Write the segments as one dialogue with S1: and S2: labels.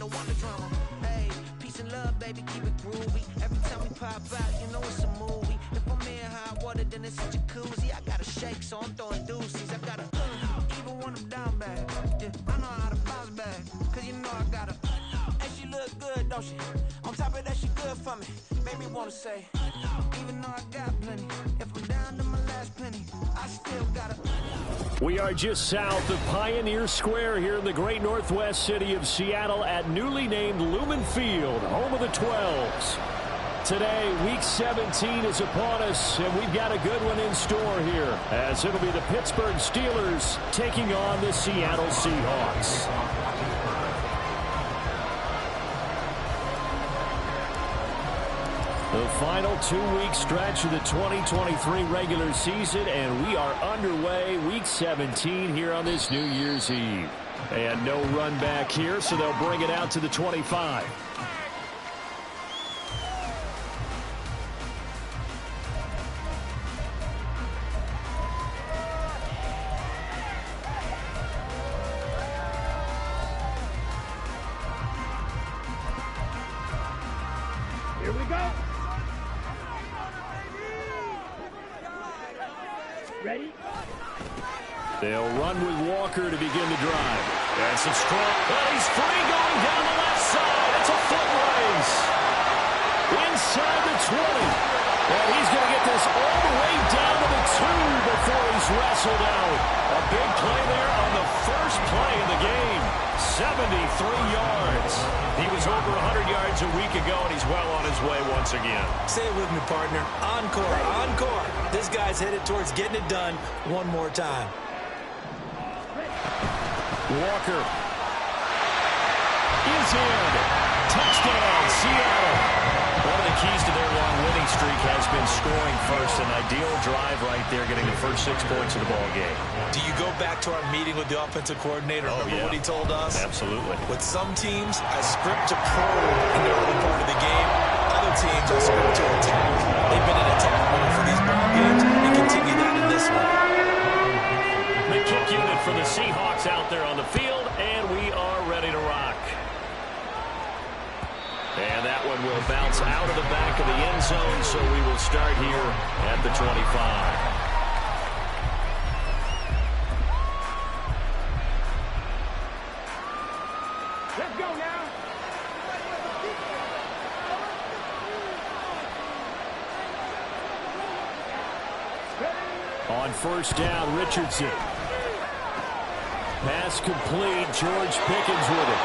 S1: don't want the drama. Hey, peace and love, baby, keep it groovy. Every time we pop out, you know it's a movie. If I'm in hot water, then it's a jacuzzi. I gotta shake, so I'm throwing deuces. I gotta even when I'm down bad. Yeah, I know how to bounce back, cause you know I gotta. And she look good, don't she? On top of that, she good for me. Made me wanna say, even though I got plenty, if I'm down to my last penny, I still gotta.
S2: We are just south of Pioneer Square here in the great northwest city of Seattle at newly named Lumen Field, home of the 12s. Today, Week 17 is upon us, and we've got a good one in store here, as it'll be the Pittsburgh Steelers taking on the Seattle Seahawks. The final 2-week stretch of the 2023 regular season, and we are underway Week 17 here on this New Year's Eve. And no run back here, so they'll bring it out to the 25.
S3: Here we go. Ready?
S2: They'll run with Walker to begin the drive. That's a strong. Well, he's free going down the left side. It's a foot race. Inside the 20. And he's going to get this all the way down to the 2 before he's wrestled out. A big play there on the first play of the game. 73 yards. He was over 100 yards a week ago, and he's well on his way once again.
S4: Say it with me, partner. Encore, encore. This guy's headed towards getting it done one more time.
S2: Walker is in. Touchdown, Seattle. One of the keys to their long winning streak has been scoring first. An ideal drive right there, getting the first 6 points of the ball game.
S4: Do you go back to our meeting with the offensive coordinator? Remember what he told us?
S2: Absolutely.
S4: With some teams, I script to probe in the early part of the game. Other teams, I script to attack. They've been in attack mode for these ball games and continue that in this one.
S2: The kick unit for the Seahawks out there on the field, and we are ready to rock. And that one will bounce out of the back of the end zone, so we will start here at the 25.
S3: Let's go now.
S2: On first down, Richardson. Pass complete. George Pickens with it.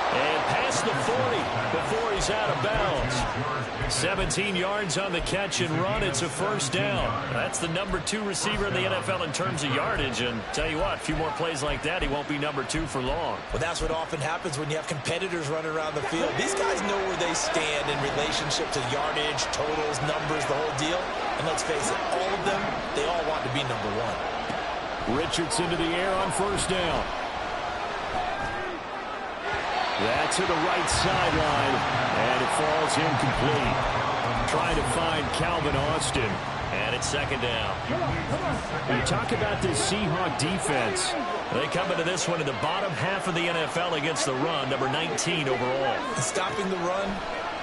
S2: And past the 40 before he's out of bounds. 17 yards on the catch and run. It's a first down. That's the number 2 receiver in the NFL in terms of yardage. And tell you what, a few more plays like that, he won't be number 2 for long.
S4: Well, that's what often happens when you have competitors running around the field. These guys know where they stand in relationship to yardage, totals, numbers, the whole deal. And let's face it, all of them, they all want to be number 1.
S2: Richardson to the air on first down. That to the right sideline, and it falls incomplete. Trying to find Calvin Austin, and it's second down. When you talk about this Seahawk defense, they come into this one in the bottom half of the NFL against the run, number 19 overall.
S4: And stopping the run,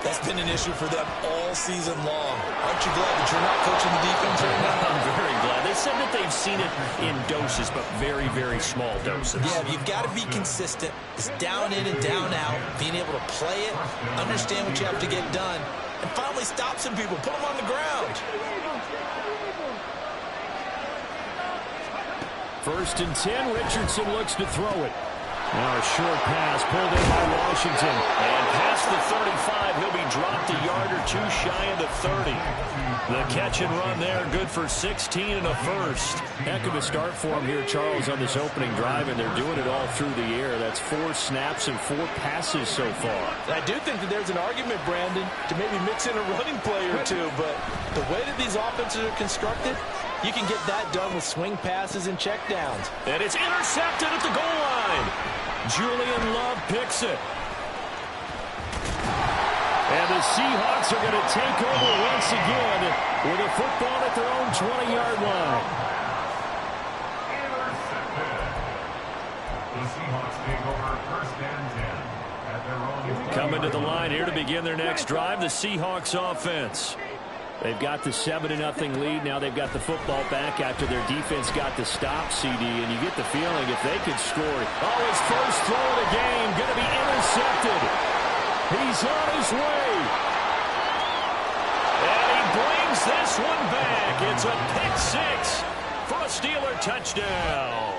S4: that's been an issue for them all season long. Aren't you glad that you're not coaching the defense right now?
S2: I'm very glad. They said that they've seen it in doses, but very, very small doses.
S4: Yeah, you've got to be consistent. It's down in and down out, being able to play it, understand what you have to get done, and finally stop some people, put them on the ground.
S2: First and 10, Richardson looks to throw it. Now a short pass pulled in by Washington. And past the 35, he'll be dropped a yard or 2 shy of the 30. The catch and run there, good for 16 and a first. Heck of a start for him here, Charles, on this opening drive, and they're doing it all through the air. That's 4 snaps and 4 passes so far.
S4: And I do think that there's an argument, Brandon, to maybe mix in a running play or two, but the way that these offenses are constructed, you can get that done with swing passes and checkdowns.
S2: And it's intercepted at the goal line. Julian Love picks it. And the Seahawks are going to take over once again with a football at their own 20-yard line.
S5: The Seahawks take over first and 10 at their own
S2: Coming to the line here to begin their next drive, the Seahawks offense. They've got the 7-0 lead. Now they've got the football back after their defense got the stop, CD. And you get the feeling if they could score. Oh, his first throw of the game going to be intercepted. He's on his way. And he brings this one back. It's a pick six for a Steeler touchdown.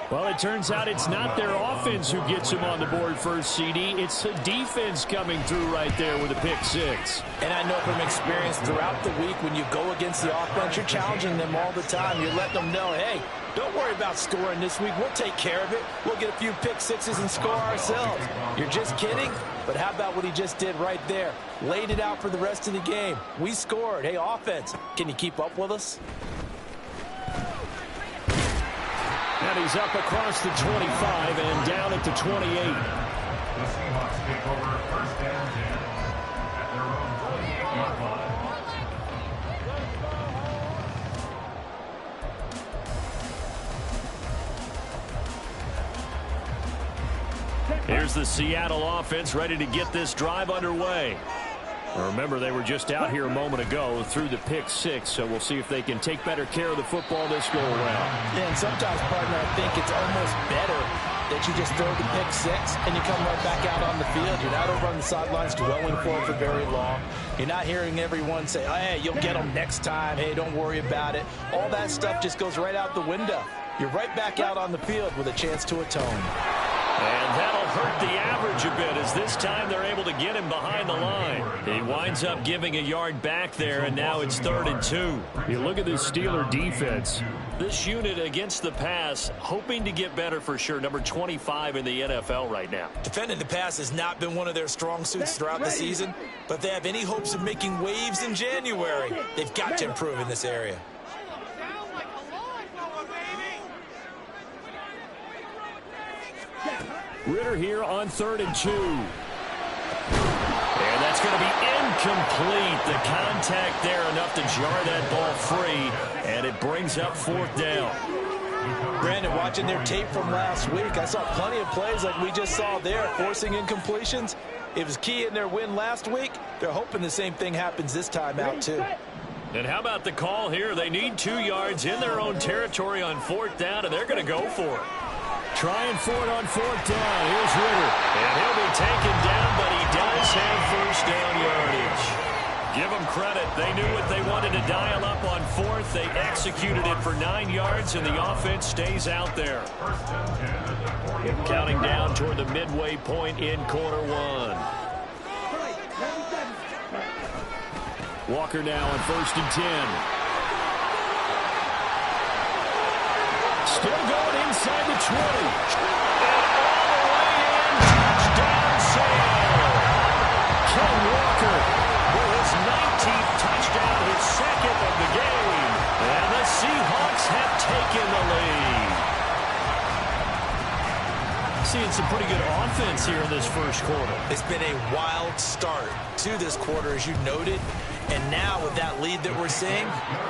S2: Well, it turns out it's not their offense who gets them on the board first, CD. It's the defense coming through right there with a pick six.
S4: And I know from experience throughout the week when you go against the offense, you're challenging them all the time. You're letting them know, hey, don't worry about scoring this week. We'll take care of it. We'll get a few pick sixes and score ourselves. You're just kidding? But how about what he just did right there? Laid it out for the rest of the game. We scored. Hey, offense, can you keep up with us?
S2: And he's up across the 25 and down at the 28.
S5: The Seahawks take over first down 10 at their own 28-yard line.
S2: Here's the Seattle offense ready to get this drive underway. Remember, they were just out here a moment ago through the pick six, so we'll see if they can take better care of the football this go around.
S4: Yeah, and sometimes, partner, I think it's almost better that you just throw the pick six and you come right back out on the field. You're not over on the sidelines dwelling for it for very long. You're not hearing everyone say, oh, hey, you'll get them next time. Hey, don't worry about it. All that stuff just goes right out the window. You're right back out on the field with a chance to atone.
S2: And that'll hurt the average a bit as this time they're able to get him behind the line. He winds up giving a yard back there, and now it's 3rd and 2. You look at this Steeler defense. This unit against the pass, hoping to get better for sure. Number 25 in the NFL right now.
S4: Defending the pass has not been one of their strong suits throughout the season, but they have any hopes of making waves in January. They've got to improve in this area.
S2: Ritter here on 3rd and 2. And that's going to be incomplete. The contact there enough to jar that ball free, and it brings up 4th down.
S4: Brandon, watching their tape from last week, I saw plenty of plays like we just saw there, forcing incompletions. It was key in their win last week. They're hoping the same thing happens this time out, too.
S2: And how about the call here? They need 2 yards in their own territory on 4th down, and they're going to go for it. Trying for it on 4th down. Here's Ritter. And he'll be taken down, but he does have 1st down yardage. Give them credit. They knew what they wanted to dial up on 4th. They executed it for 9 yards, and the offense stays out there. Counting down toward the midway point in quarter 1. Walker now on 1st and 10. Still going inside the 20. And all the way in. Touchdown, Sam. Ken Walker with his 19th touchdown, his 2nd of the game. And the Seahawks have taken the lead. Seeing some pretty good offense here in this first quarter.
S4: It's been a wild start to this quarter, as you noted. And now with that lead that we're seeing,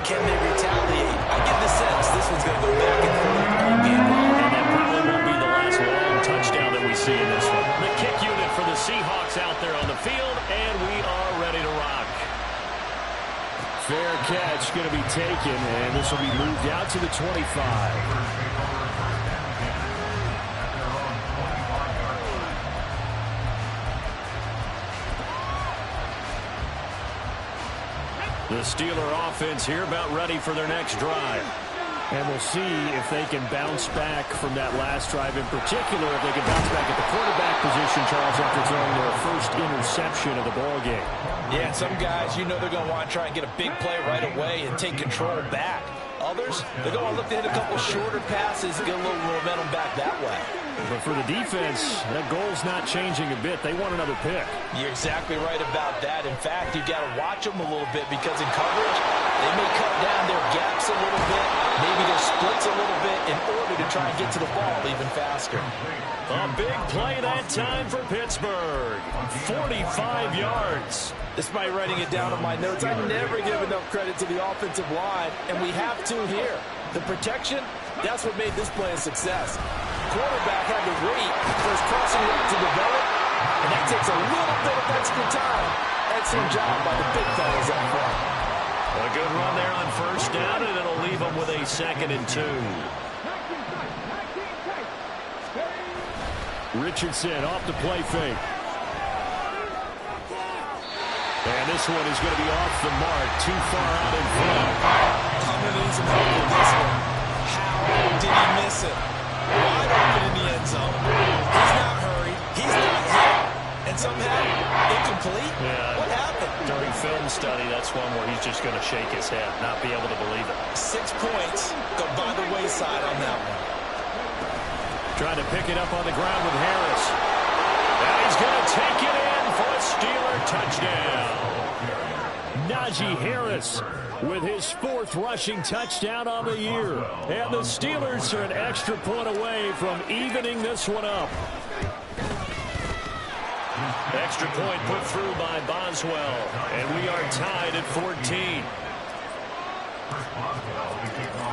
S4: can they retaliate? I get the sense this one's going to go back and forth all game long.
S2: And that probably won't be the last long touchdown that we see in this one. The kick unit for the Seahawks out there on the field, and we are ready to rock. Fair catch going to be taken, and this will be moved out to the 25. The Steeler offense here about ready for their next drive. And we'll see if they can bounce back from that last drive, in particular if they can bounce back at the quarterback position, Charles, after throwing their first interception of the ballgame.
S4: Yeah, some guys, you know they're going to want to try and get a big play right away and take control back. Others, they're going to look to hit a couple shorter passes and get a little momentum back that way.
S2: But for the defense, that goal's not changing a bit. They want another pick.
S4: You're exactly right about that. In fact, you've got to watch them a little bit because in coverage, they may cut down their gaps a little bit, maybe their splits a little bit in order to try and get to the ball even faster.
S2: A big play that time for Pittsburgh. 45 yards.
S4: Despite writing it down on my notes, I never give enough credit to the offensive line, and we have to here. The protection, that's what made this play a success. Quarterback had to wait for his crossing route to the Excellent job by the big fellas up front.
S2: A good run there on first down, and it'll leave them with a 2nd and 2. Richardson off the play fake. And this one is going to be off the mark, too far out in front.
S4: I'm going to need some help with this one. How did he miss it? Wide open in the end zone. He's not hurried. He's not hit. And somehow, incomplete?
S2: Yeah.
S4: What happened?
S2: During film study, that's one where he's just going to shake his head, not be able to believe it.
S4: 6 points go by the wayside on that one.
S2: Trying to pick it up on the ground with Harris. And he's going to take it in for a Steeler touchdown. Najee Harris with his 4th rushing touchdown on the year. And the Steelers are an extra point away from evening this one up. Extra point put through by Boswell. And we are tied at 14.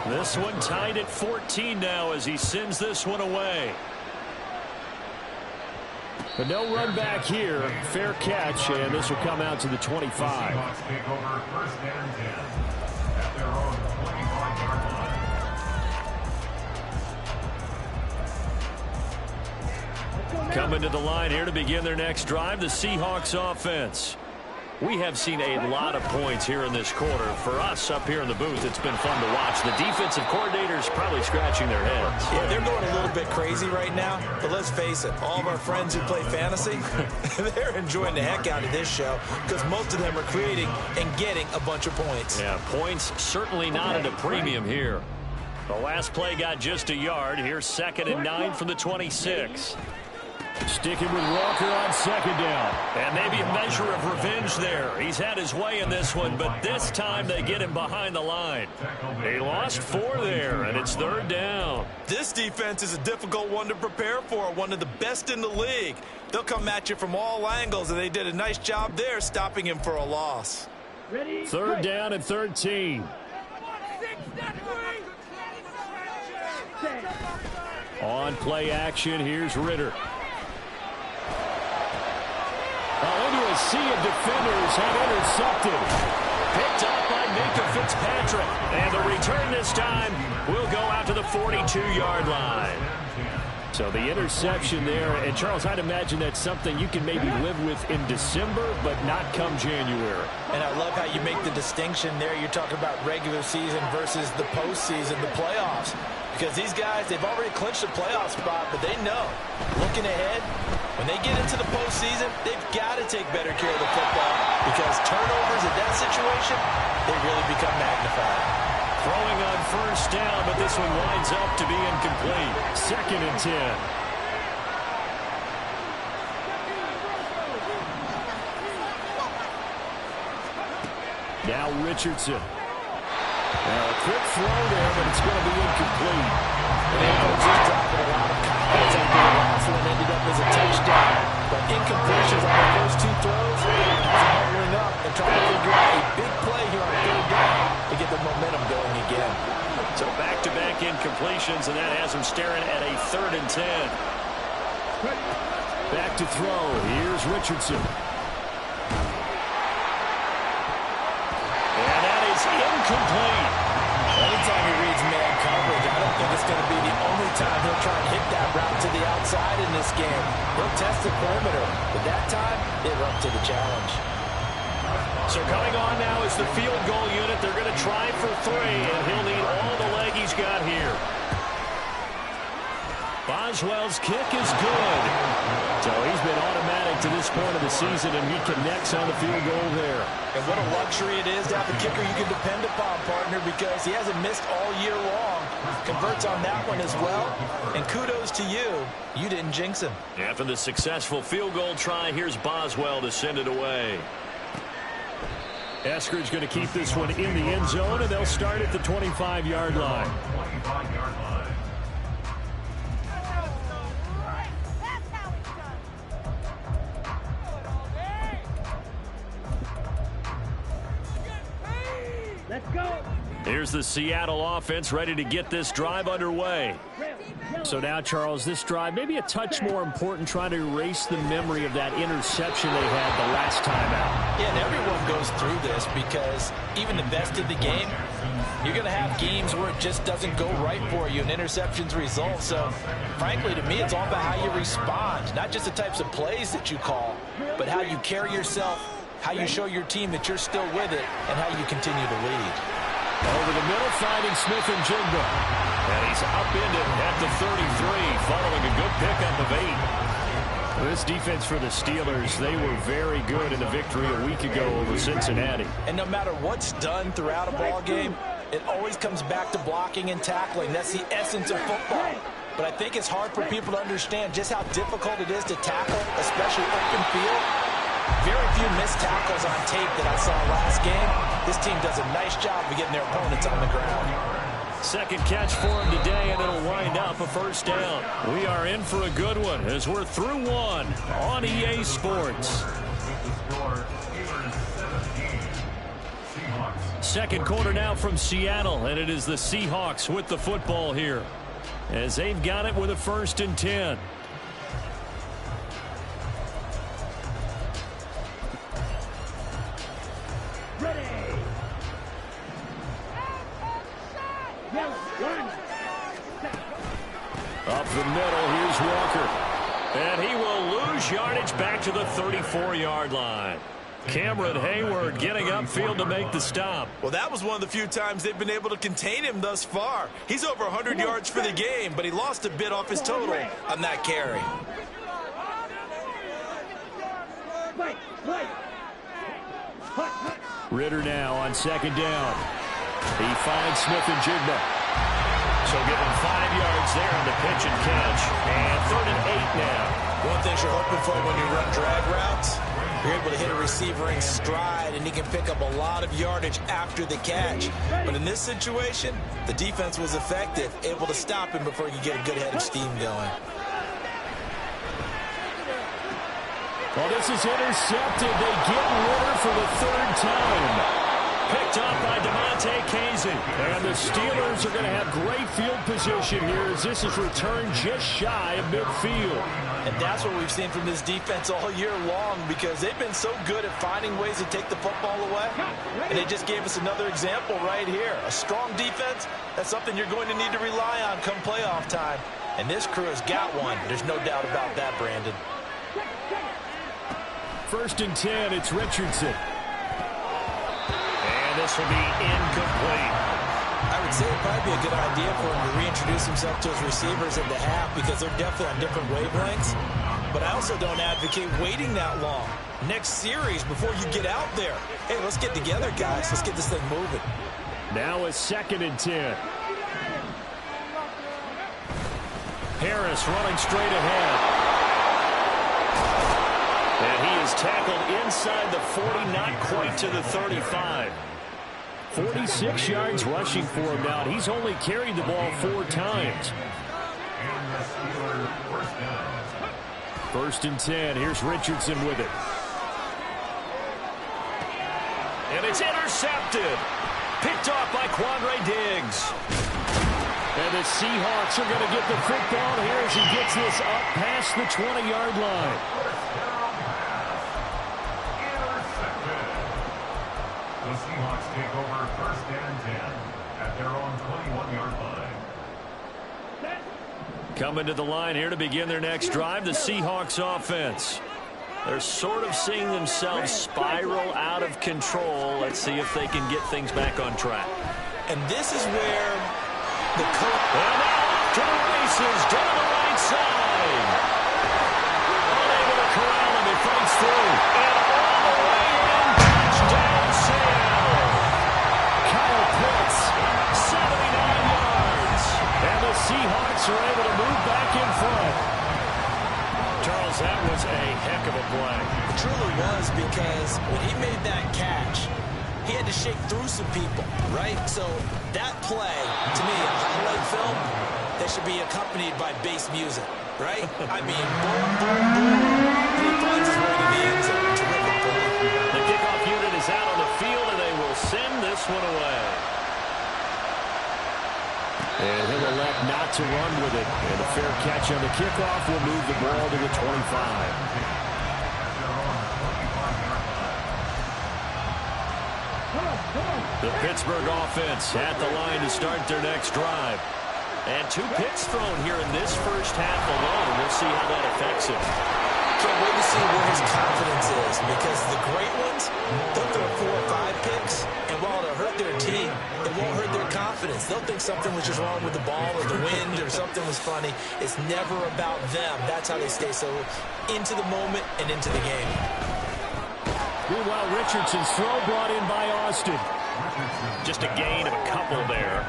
S2: This one tied at 14 now as he sends this one away. But no run back here. Fair catch, and this will come out to the 25. Coming to the line here to begin their next drive, the Seahawks offense. We have seen a lot of points here in this quarter. For us up here in the booth, it's been fun to watch. The defensive coordinators probably scratching their heads.
S4: Yeah, they're going a little bit crazy right now. But let's face it, all of our friends who play fantasy, they're enjoying the heck out of this show because most of them are creating and getting a bunch of points.
S2: Yeah, points certainly not at a premium here. The last play got just a yard. Here's 2nd and 9 from the 26. Sticking with Walker on 2nd down. And maybe a measure of revenge there. He's had his way in this one, but this time they get him behind the line. He lost 4 there, and it's 3rd down.
S4: This defense is a difficult one to prepare for, one of the best in the league. They'll come at you from all angles, and they did a nice job there stopping him for a loss.
S2: 3rd down and 13. On play action, here's Ritter. Into a sea of defenders and intercepted. Picked up by Minka Fitzpatrick. And the return this time will go out to the 42-yard line. So the interception there. And, Charles, I'd imagine that's something you can maybe live with in December, but not come January.
S4: And I love how you make the distinction there. You're talking about regular season versus the postseason, the playoffs. Because these guys, they've already clinched a playoff spot, but they know, looking ahead, when they get into the postseason, they've got to take better care of the football because turnovers in that situation, they really become magnified.
S2: Throwing on first down, but this one winds up to be incomplete. 2nd and 10. Now Richardson. Now a quick throw there, but it's going to be incomplete.
S4: And just dropping a lot of confidence after the last one ended up as a touchdown. But incompletions on the first 2 throws has him huddling up and trying to figure out a big play here on 3rd down to get the momentum going again.
S2: So back-to-back incompletions, and that has him staring at a 3rd and 10. Back to throw. Here's Richardson. And that is incomplete.
S4: Anytime he reads man coverage, I don't think it's going to be the only time he'll try and hit that route to the outside in this game. He'll test the perimeter, but that time, they're up to the challenge.
S2: So coming on now is the field goal unit. They're going to try for 3, and he'll need all the leg he's got here. Boswell's kick is good. So he's been automatic to this point of the season, and he connects on the field goal there.
S4: And what a luxury it is to have a kicker you can depend upon, partner, because he hasn't missed all year long. Converts on that one as well. And kudos to you. You didn't jinx him.
S2: After the successful field goal try, here's Boswell to send it away. Eskridge going to keep this one in the end zone, and they'll start at the 25-yard line.
S3: Let's go.
S2: Here's the Seattle offense ready to get this drive underway. So now, Charles, this drive maybe a touch more important, trying to erase the memory of that interception they had the last time out.
S4: Yeah, and everyone goes through this because even the best of the game, you're going to have games where it just doesn't go right for you and interceptions result. So, frankly, to me, it's all about how you respond, not just the types of plays that you call, but how you carry yourself, how you show your team that you're still with it, and how you continue to lead.
S2: Over the middle, finding Smith and Jigba. And he's upended at the 33, following a good pickup of 8. This defense for the Steelers, they were very good in the victory a week ago over Cincinnati.
S4: And no matter what's done throughout a ball game, it always comes back to blocking and tackling. That's the essence of football. But I think it's hard for people to understand just how difficult it is to tackle, especially open field. Very few missed tackles on tape that I saw last game. This team does a nice job of getting their opponents on the ground.
S2: Second catch for him today, and it'll wind up a first down. We are in for a good one as we're through one on EA Sports. Second quarter now from Seattle, and it is the Seahawks with the football here as they've got it with a 1st and 10. Up the middle, here's Walker. And he will lose yardage back to the 34-yard line. Cameron Hayward getting upfield to make the stop.
S4: Well, that was one of the few times they've been able to contain him thus far. He's over 100 yards for the game, but he lost a bit off his total on that carry.
S2: Ritter now on 2nd down. He finds Smith and Jigba. So give him 5 yards there on the pitch and catch. And 3rd and 8 now.
S4: One thing you're hoping for when you run drag routes, you're able to hit a receiver in stride, and he can pick up a lot of yardage after the catch. But in this situation, the defense was effective, able to stop him before he could get a good head of steam going.
S2: Well, this is intercepted. They get Ritter for the 3rd time. Picked up by DeMonte Casey. And the Steelers are going to have great field position here as this is returned just shy of midfield.
S4: And that's what we've seen from this defense all year long, because they've been so good at finding ways to take the football away. And they just gave us another example right here. A strong defense, that's something you're going to need to rely on come playoff time. And this crew has got one. There's no doubt about that, Brandon.
S2: 1st and 10, it's Richardson. And this will be incomplete.
S4: I would say it'd probably be a good idea for him to reintroduce himself to his receivers in the half, because they're definitely on different wavelengths. But I also don't advocate waiting that long. Next series, before you get out there. Hey, let's get together, guys. Let's get this thing moving.
S2: Now a 2nd and 10. Harris running straight ahead. And he is tackled inside the 40, not quite to the 35. 46 yards rushing for him now. He's only carried the ball 4 times. 1st and 10. Here's Richardson with it. And it's intercepted. Picked off by Quandre Diggs. And the Seahawks are going to get the football here as he gets this up past the 20-yard line.
S5: The Seahawks take over 1st and 10 at their own 21-yard line.
S2: Coming to the line here to begin their next drive, the Seahawks offense. They're sort of seeing themselves spiral out of control. Let's see if they can get things back on track.
S4: And this is where the coach...
S2: And now to the races, down the right side. Unable to corral him, he fights through. And all the way in, touchdown Seattle. Kyle Pitts, 79 yards. And the Seahawks are able to move back in front. Charles, that was a heck of a play.
S4: It truly was, because when he made that catch, he had to shake through some people, right? So that play, to me, in highlight film, that should be accompanied by bass music, right? I mean, boom, boom, boom. And he finds his way to the end zone. Terrific play.
S2: The kickoff unit is out on the field, and they will send this one away. And he'll elect not to run with it. And a catch on the kickoff will move the ball to the 25. The Pittsburgh offense at the line to start their next drive. And 2 picks thrown here in this first half alone. We'll see how that affects him.
S4: Can't wait to see where his confidence is, because the great ones, they'll throw 4 or 5 picks, and while it'll hurt their team, it won't hurt their confidence. They'll think something was just wrong with the ball or the wind or something was funny. It's never about them. That's how they stay so into the moment and into the game.
S2: Meanwhile, Richardson's throw brought in by Austin. Just a gain of a couple there,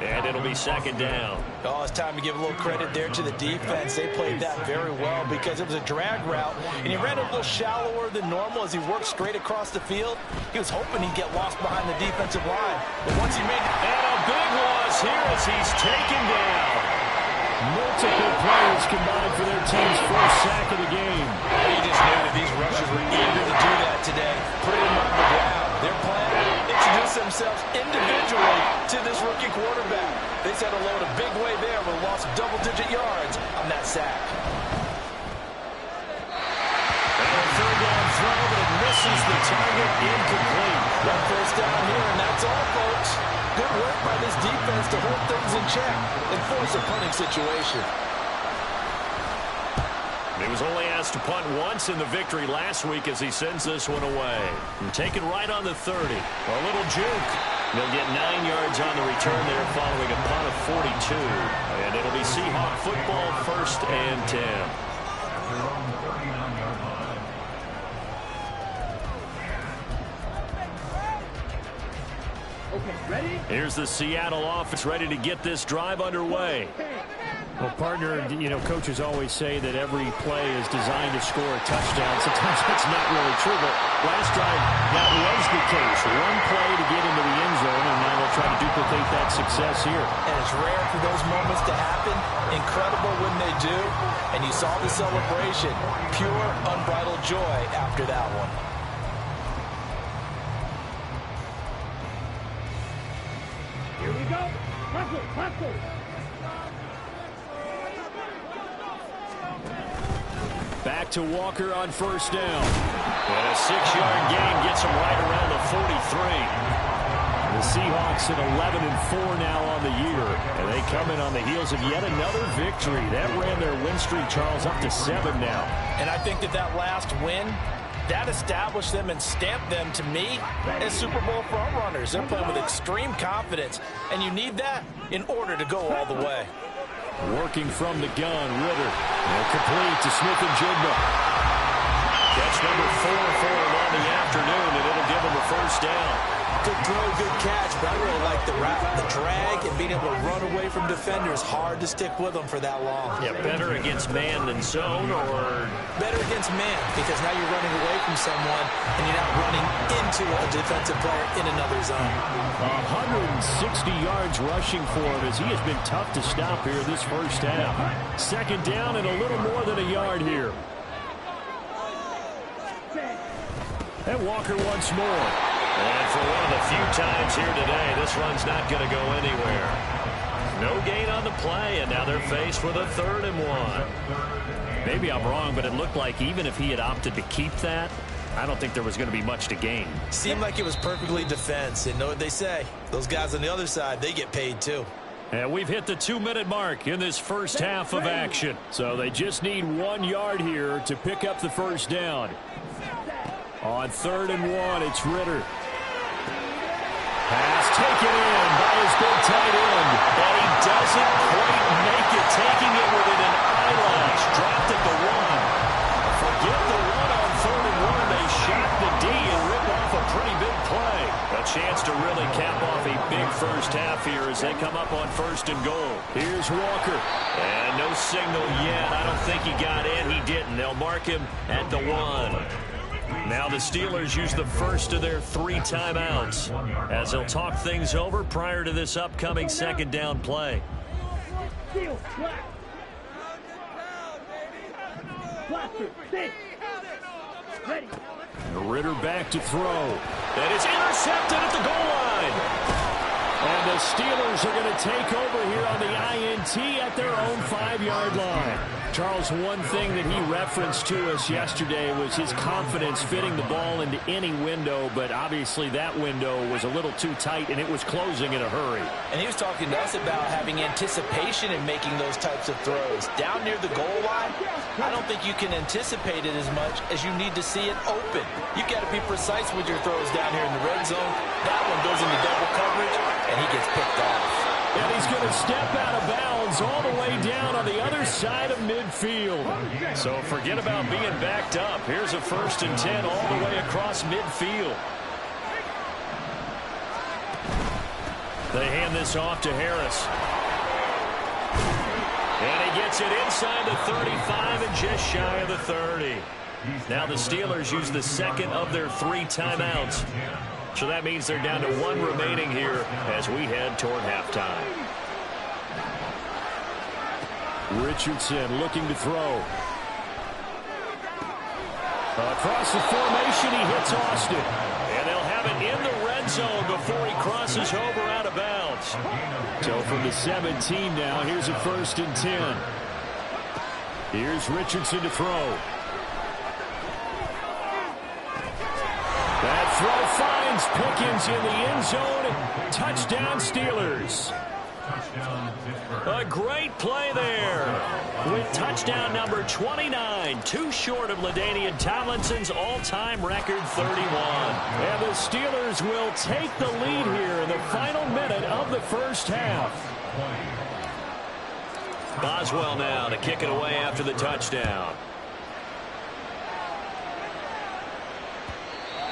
S2: and it'll be second down.
S4: Oh, it's time to give a little credit there to the defense. They played that very well because it was a drag route, and he ran a little shallower than normal as he worked straight across the field. He was hoping he'd get lost behind the defensive line, but once he made it...
S2: And a big loss here as he's taken down. Multiple players combined for their team's first sack of the game.
S4: You just knew that these rushers were eager to do that today. Put him on the ground. Their plan, introduce themselves individually to this rookie quarterback. They set a load a big way there with a loss of double-digit yards on that sack.
S2: And a third down throw, but it misses the target, incomplete.
S4: One first down here, and that's all, folks. Good work by this defense to hold things in check and force a punting situation.
S2: He was only asked to punt once in the victory last week as he sends this one away. And taken right on the 30. A little juke. They'll get 9 yards on the return there following a punt of 42. And it'll be Seahawk football, 1st and 10.
S3: Okay, ready?
S2: Here's the Seattle offense ready to get this drive underway. Well, partner, you know, coaches always say that every play is designed to score a touchdown. Sometimes that's not really true, but last drive, that was the case. One play to get into the end zone, and now they'll try to duplicate that success here.
S4: And it's rare for those moments to happen. Incredible when they do. And you saw the celebration. Pure, unbridled joy after that one.
S3: Here we go. Hustle.
S2: Back to Walker on first down. And a 6-yard gain gets him right around the 43. The Seahawks at 11-4 now on the year. And they come in on the heels of yet another victory. That ran their win streak, Charles, up to 7 now.
S4: And I think that last win, that established them and stamped them, to me, as Super Bowl frontrunners. They're playing with extreme confidence. And you need that in order to go all the way.
S2: Working from the gun, Ritter. And complete to Smith-Njigba. Catch number 4 for him on the afternoon, and it'll give him a first down.
S4: Good throw, good catch, but I really like the route, the drag, and being able to run away from defenders. Hard to stick with them for that long.
S2: Yeah, better against man than zone, or...
S4: Better against man, because now you're running away from someone, and you're not running into a defensive player in another zone.
S2: 160 yards rushing for him as he has been tough to stop here this first half. Second down and a little more than a yard here. And Walker once more. And for one of the few times here today, this run's not going to go anywhere. No gain on the play, and now they're faced with a 3rd and 1. Maybe I'm wrong, but it looked like even if he had opted to keep that, I don't think there was going to be much to gain.
S4: Seemed like it was perfectly defense, and know what they say. Those guys on the other side, they get paid too.
S2: And we've hit the 2-minute mark in this first half of action. So they just need 1 yard here to pick up the first down. On 3rd and 1, it's Ritter. Pass taken in by his big tight end. And he doesn't quite make it, taking it within an eyelash. Dropped at the 1. Forget the 1 on 3rd and 1. They shot the D and rip off a pretty big play. A chance to really cap off a big first half here as they come up on 1st and goal. Here's Walker. And no signal yet. I don't think he got in. He didn't. They'll mark him at the 1. Now the Steelers use the first of their 3 timeouts as they'll talk things over prior to this upcoming second down play. Ritter back to throw. That is intercepted at the goal line. And the Steelers are going to take over here on the INT at their own 5-yard line. Charles, one thing that he referenced to us yesterday was his confidence fitting the ball into any window, but obviously that window was a little too tight, and it was closing in a hurry.
S4: And he was talking to us about having anticipation in making those types of throws. Down near the goal line, I don't think you can anticipate it as much as you need to see it open. You've got to be precise with your throws down here in the red zone. That one goes into double coverage, and he gets picked off.
S2: And he's going to step out of bounds all the way down on the other side of midfield. So forget about being backed up. Here's a 1st and 10 all the way across midfield. They hand this off to Harris. And he gets it inside the 35 and just shy of the 30. Now the Steelers use the second of their 3 timeouts. So that means they're down to 1 remaining here as we head toward halftime. Richardson looking to throw. Across the formation, he hits Austin. And they'll have it in the red zone before he crosses over out of bounds. So from the 17 now, here's a 1st and 10. Here's Richardson to throw. That throw finds Pickens in the end zone. Touchdown, Steelers. A great play there with touchdown number 29, too short of LaDainian Tomlinson's all-time record 31. And the Steelers will take the lead here in the final minute of the first half. Boswell now to kick it away after the touchdown.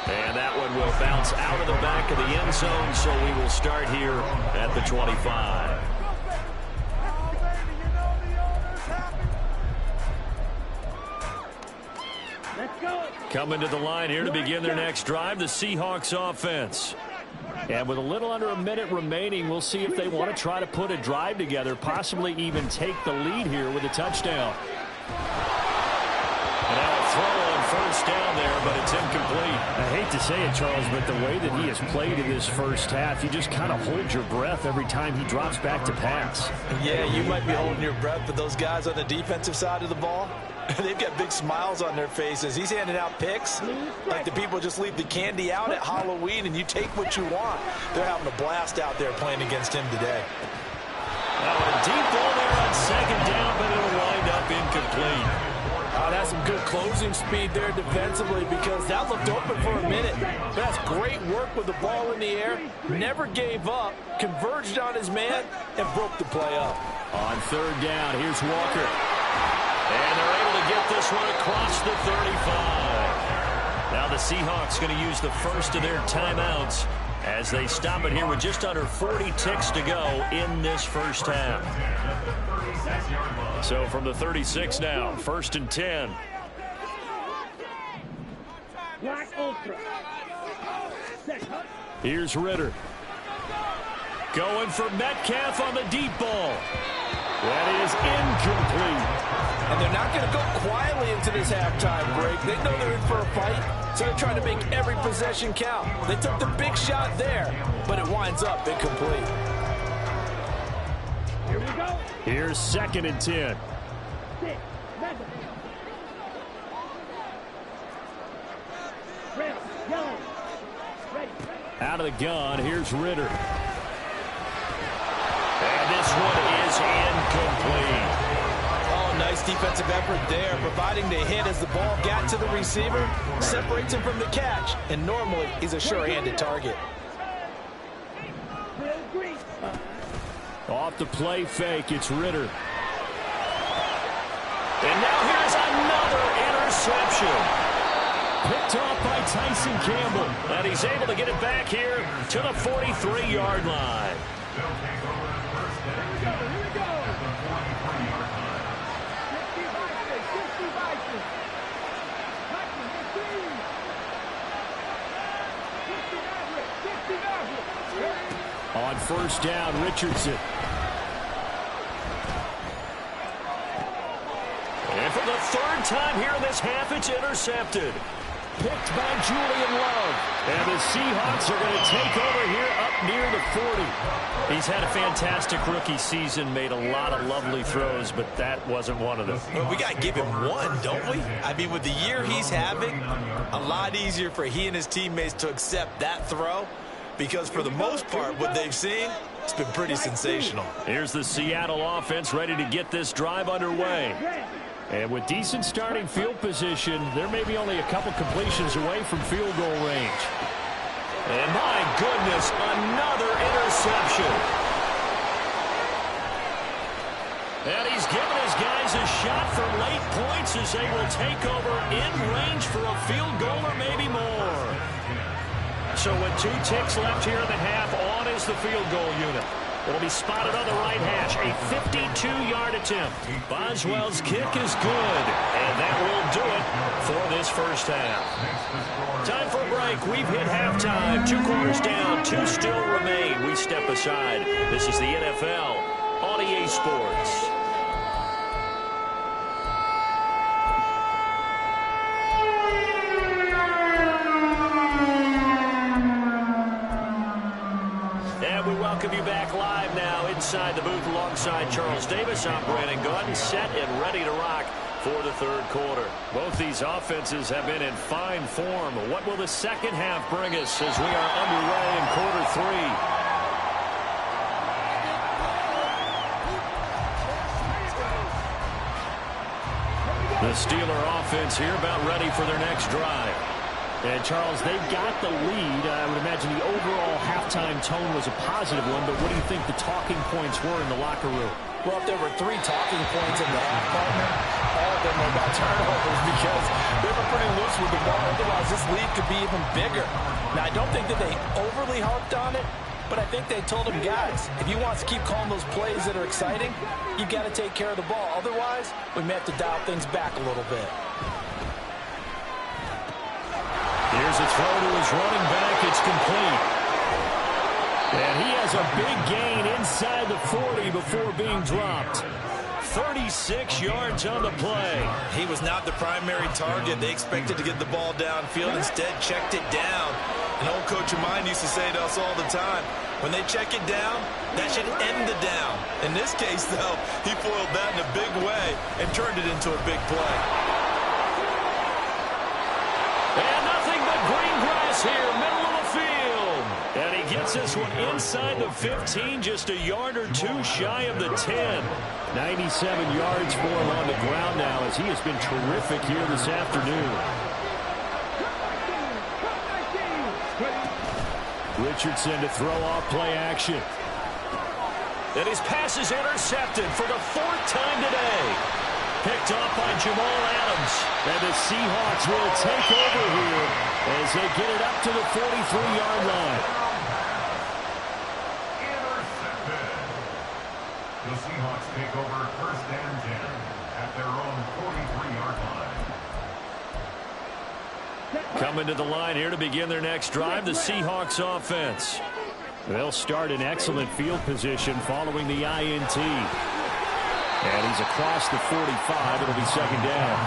S2: And that one will bounce out of the back of the end zone, so we will start here at the 25. Coming to the line here to begin their next drive, the Seahawks offense. And with a little under a minute remaining, we'll see if they want to try to put a drive together, possibly even take the lead here with a touchdown. And now a throw on 1st down there, but it's incomplete. I hate to say it, Charles, but the way that he has played in this first half, you just kind of hold your breath every time he drops back to pass.
S4: Yeah, you might be holding your breath, but those guys on the defensive side of the ball, they've got big smiles on their faces. He's handing out picks like the people just leave the candy out at Halloween and you take what you want. They're having a blast out there playing against him today.
S2: Now a deep ball there on 2nd down, but it'll wind up incomplete.
S4: That's some good closing speed there defensively because that looked open for a minute. That's great work with the ball in the air. Never gave up, converged on his man, and broke the play up.
S2: On 3rd down, here's Walker. And they're able to get this one across the 35. Now the Seahawks going to use the first of their timeouts as they stop it here with just under 40 ticks to go in this first half. So from the 36 now, 1st and 10. Here's Ritter. Going for Metcalf on the deep ball. That is incomplete.
S4: And they're not going to go quietly into this halftime break. They know they're in for a fight, so they're trying to make every possession count. They took the big shot there, but it winds up incomplete.
S3: Here we go.
S2: Here's 2nd and 10. Out of the gun, here's Ritter. And this one is incomplete.
S4: Oh, nice defensive effort there, providing the hit as the ball got to the receiver, separates him from the catch, and normally he's a sure-handed target.
S2: Off the play fake, it's Ritter. And now here's another interception. Picked off by Tyson Campbell. And he's able to get it back here to the 43-yard line. On 1st down, Richardson. And for the 3rd time here in this half, it's intercepted. Picked by Julian Love. And the Seahawks are going to take over here up near the 40. He's had a fantastic rookie season, made a lot of lovely throws, but that wasn't one of them.
S4: Well, we got to give him one, don't we? I mean, with the year he's having, a lot easier for he and his teammates to accept that throw, because for the most part, what they've seen, it's been pretty sensational.
S2: Here's the Seattle offense ready to get this drive underway. And with decent starting field position, they're maybe only a couple completions away from field goal range. And my goodness, another interception. And he's given his guys a shot for late points as they will take over in range for a field goal or maybe more. So with 2 ticks left here in the half, on is the field goal unit. It'll be spotted on the right hash, a 52-yard attempt. Boswell's kick is good, and that will do it for this first half. Time for a break. We've hit halftime. 2 quarters down, 2 still remain. We step aside. This is the NFL on EA Sports. And we welcome you back live now inside the booth alongside Charles Davis. I'm Brandon Gordon, set and ready to rock for the third quarter. Both these offenses have been in fine form. What will the second half bring us as we are underway in quarter 3? The Steeler offense here about ready for their next drive. And, Charles, they've got the lead. I would imagine the overall halftime tone was a positive one, but what do you think the talking points were in the locker room?
S4: Well, if there were 3 talking points in the half, partner, all of them were about turnovers because they were pretty loose with the ball. Otherwise, this lead could be even bigger. Now, I don't think that they overly harped on it, but I think they told them, guys, if you want to keep calling those plays that are exciting, you've got to take care of the ball. Otherwise, we may have to dial things back a little bit.
S2: Here's a throw to his running back. It's complete. And he has a big gain inside the 40 before being dropped. 36 yards on the play.
S4: He was not the primary target. They expected to get the ball downfield. Instead, checked it down. An old coach of mine used to say to us all the time, when they check it down, that should end the down. In this case, though, he foiled that in a big way and turned it into a big play.
S2: And nothing but green grass here, middle of the field. And he gets this one inside the 15, just a yard or 2 shy of the 10. 97 yards for him on the ground now as he has been terrific here this afternoon. Richardson to throw off play action. And his pass is intercepted for the 4th time today. Picked off by Jamal Adams. And the Seahawks will take over here as they get it up to the 43-yard line.
S5: Intercepted. The Seahawks take over 1st and 10 at their own 43-yard line.
S2: Coming to the line here to begin their next drive, the Seahawks offense. They'll start in excellent field position following the INT. And he's across the 45. It'll be 2nd down.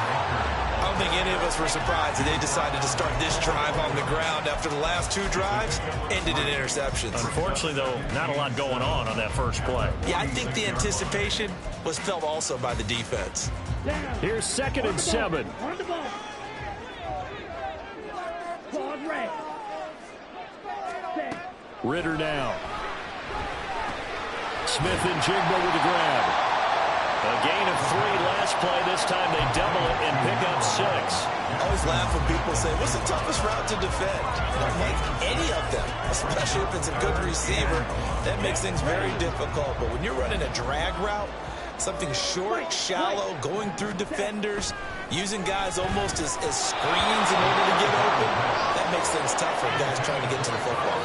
S4: I don't think any of us were surprised that they decided to start this drive on the ground after the last 2 drives ended in interceptions.
S2: Unfortunately, though, not a lot going on that first play.
S4: Yeah, I think the anticipation was felt also by the defense.
S2: Here's 2nd and 7.
S3: On the ball. Ball red. Set.
S2: Ritter now. Smith and Jigba with the grab. A gain of 3 last play. This time they double it and pick up 6.
S4: I always laugh when people say, what's the toughest route to defend? I don't like any of them, especially if it's a good receiver. That makes things very difficult. But when you're running a drag route, something short, shallow, going through defenders, using guys almost as screens in order to get open, that makes things tough for guys trying to get to the football.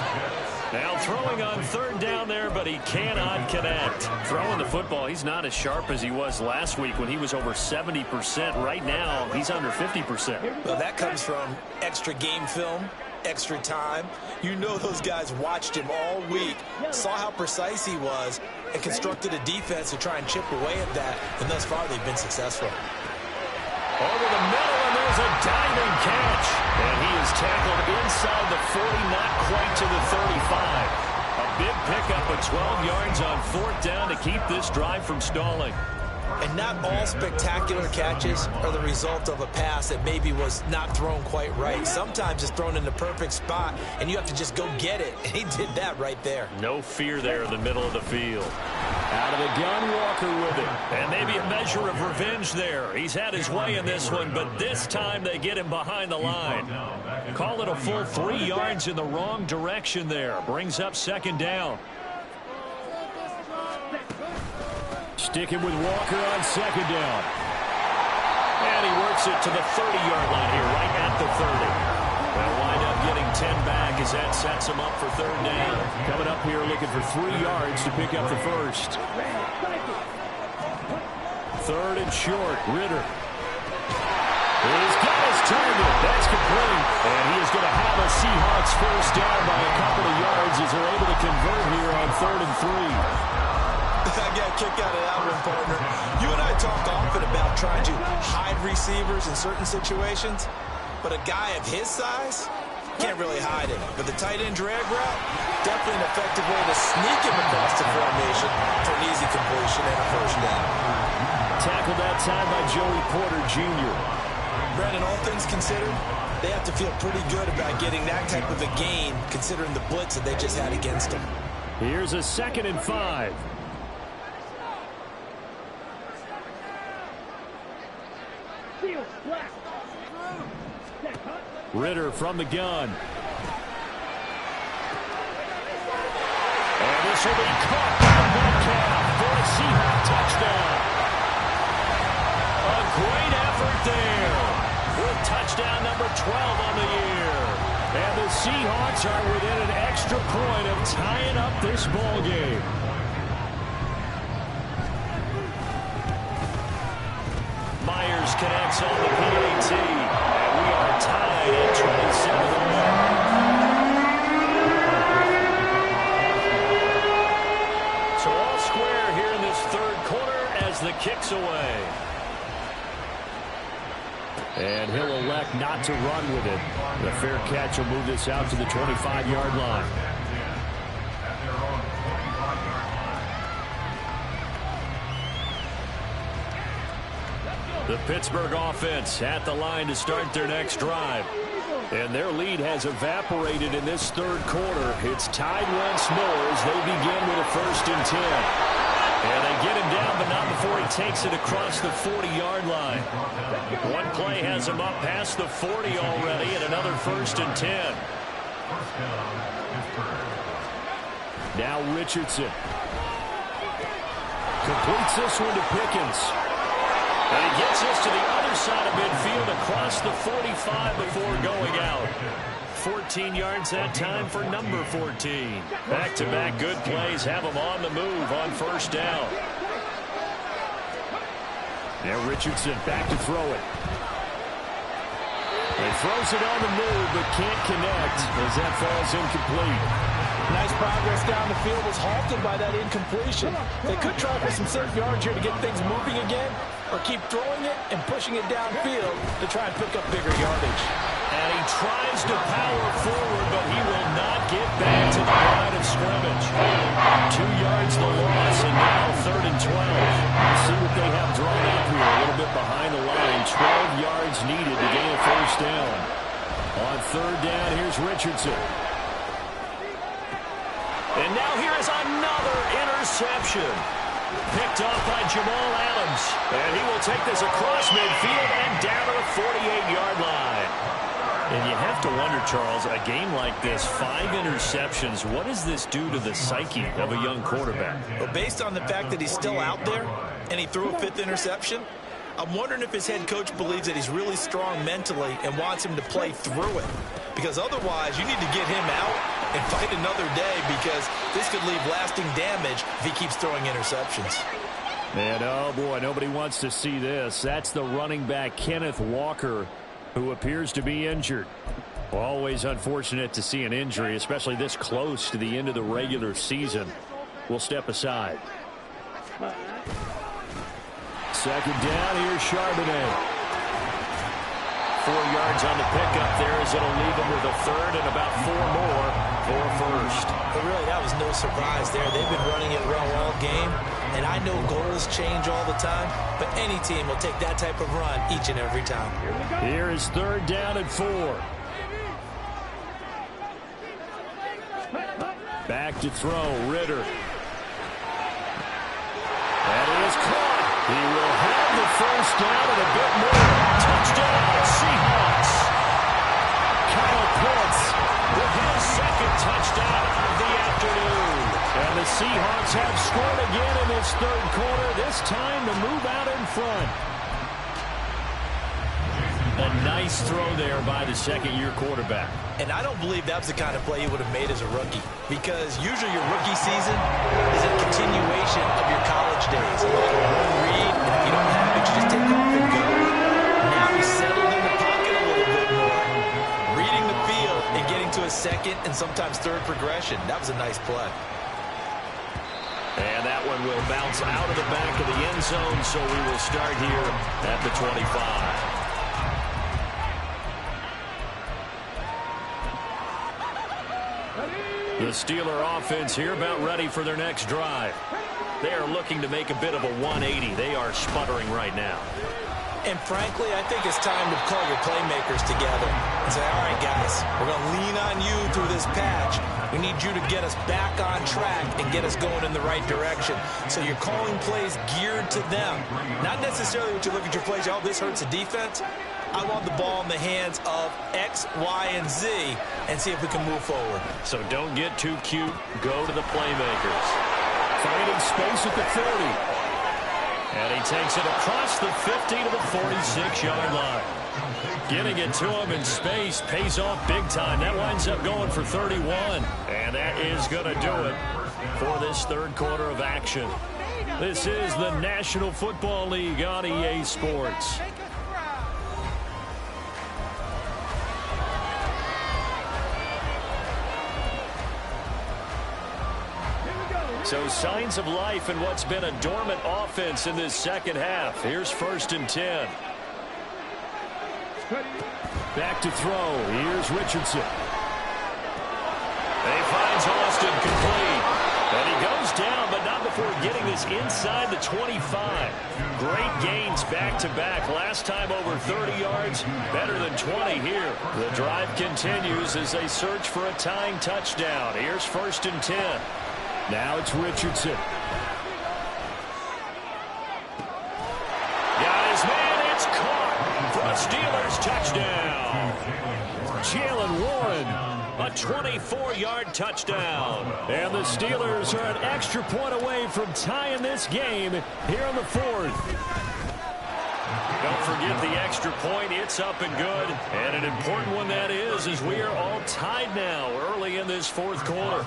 S2: Now throwing on 3rd down there, but he cannot connect. Throwing the football, he's not as sharp as he was last week when he was over 70%. Right now, he's under 50%.
S4: Well, that comes from extra game film, extra time. You know those guys watched him all week, saw how precise he was, and constructed a defense to try and chip away at that, and thus far they've been successful.
S2: Over the middle, and there's a diving catch. And he is tackled inside the 40, not quite to the 35. A big pickup of 12 yards on 4th down to keep this drive from stalling.
S4: And not all spectacular catches are the result of a pass that maybe was not thrown quite right. Sometimes it's thrown in the perfect spot, and you have to just go get it. And he did that right there.
S2: No fear there in the middle of the field. Out of the gun, Walker with it. And maybe a measure of revenge there. He's had his way in this one, but this time they get him behind the line. Call it a full 3 yards in the wrong direction there. Brings up 2nd down. Sticking with Walker on 2nd down. And he works it to the 30-yard line here, right at the 30. They'll wind up getting 10 back as that sets him up for 3rd down. Coming up here looking for 3 yards to pick up the first. 3rd and short, Ritter. He's got his target. That's complete. And he is going to have a Seahawks first down by a couple of yards as they're able to convert here on 3rd and 3.
S4: I got a kick out of that one, partner. You and I talk often about trying to hide receivers in certain situations, but a guy of his size can't really hide him. But the tight end drag route, definitely an effective way to sneak him across the formation for an easy completion and a first down.
S2: Tackled that time by Joey Porter Jr.
S4: Brandon, all things considered, they have to feel pretty good about getting that type of a gain considering the blitz that they just had against them.
S2: Here's a 2nd and 5. Ritter from the gun. And this will be caught by Metcalf for a Seahawk touchdown. A great effort there with touchdown number 12 on the year. And the Seahawks are within an extra point of tying up this ball game. Myers connects on the PAT. And we are tied at 27. So all square here in this 3rd quarter as the kick's away. And he'll elect not to run with it. The fair catch will move this out to the 25-yard line. The Pittsburgh offense at the line to start their next drive. And their lead has evaporated in this 3rd quarter. It's tied once more as they begin with a 1st and 10. And they get him down, but not before he takes it across the 40-yard line. One play has him up past the 40 already, and another 1st and 10. Now Richardson. Completes this one to Pickens. And he gets us to the other side of midfield across the 45 before going out. 14 yards that time for number 14. Back-to-back good plays have him on the move on 1st down. Now Richardson back to throw it. He throws it on the move but can't connect as that falls incomplete.
S4: Nice progress down the field was halted by that incompletion. They could try for some safe yards here to get things moving again, or keep throwing it and pushing it downfield to try and pick up bigger yardage.
S2: And he tries to power forward, but he will not get back to the line of scrimmage. 2 yards the loss, and now 3rd and 12. Let's see what they have drawn up here. A little bit behind the line. 12 yards needed to gain a 1st down. On 3rd down, here's Richardson. And now here is another interception. Picked off by Jamal Adams. And he will take this across midfield and down to the 48-yard line. And you have to wonder, Charles, a game like this, 5 interceptions, what does this do to the psyche of a young quarterback?
S4: Well, based on the fact that he's still out there and he threw a 5th interception, I'm wondering if his head coach believes that he's really strong mentally and wants him to play through it. Because otherwise, you need to get him out and fight another day, because this could leave lasting damage if he keeps throwing interceptions.
S2: And, oh, boy, nobody wants to see this. That's the running back, Kenneth Walker, who appears to be injured. Always unfortunate to see an injury, especially this close to the end of the regular season. We'll step aside. 2nd down, here's Charbonnet. 4 yards on the pickup there as it'll leave him with a 3rd and about 4 more. for first.
S4: But really, that was no surprise there. They've been running it well all game, and I know goals change all the time, but any team will take that type of run each and every time.
S2: Here is 3rd down and 4. Back to throw, Ritter. That is caught. He will have the first down and a bit more. Touchdown, Seahawks. Kyle Pitts with his 2nd touchdown of the afternoon. And the Seahawks have scored again in this 3rd quarter, this time to move out in front. A nice throw there by the 2nd-year quarterback.
S4: And I don't believe that's the kind of play he would have made as a rookie, because usually your rookie season is a continuation of your college days. A lot of one read, and if you don't have it, you just take off and go. Now he's settled in the pocket a little bit more, reading the field and getting to a 2nd and sometimes 3rd progression. That was a nice play.
S2: And that one will bounce out of the back of the end zone, so we will start here at the 25. The Steeler offense here about ready for their next drive. They are looking to make a bit of a 180. They are sputtering right now.
S4: And frankly, I think it's time to call your playmakers together and say, all right, guys, we're going to lean on you through this patch. We need you to get us back on track and get us going in the right direction. So you're calling plays geared to them. Not necessarily what you look at your plays, oh, this hurts the defense. I want the ball in the hands of X, Y, and Z and see if we can move forward.
S2: So don't get too cute. Go to the playmakers. Finding space at the 30. And he takes it across the 50 to the 46-yard line. Getting it to him in space pays off big time. That winds up going for 31. And that is going to do it for this 3rd quarter of action. This is the National Football League on EA Sports. So signs of life in what's been a dormant offense in this 2nd half. Here's 1st and 10. Back to throw. Here's Richardson. He finds Austin complete. And he goes down, but not before getting this inside the 25. Great gains back-to-back. Last time over 30 yards, better than 20 here. The drive continues as they search for a tying touchdown. Here's 1st and 10. Now it's Richardson. Got his man. It's caught for a Steelers touchdown. Jalen Warren, a 24-yard touchdown. And the Steelers are an extra point away from tying this game here in the 4th. Don't forget the extra point. It's up and good. And an important one that is, as we are all tied now early in this 4th quarter.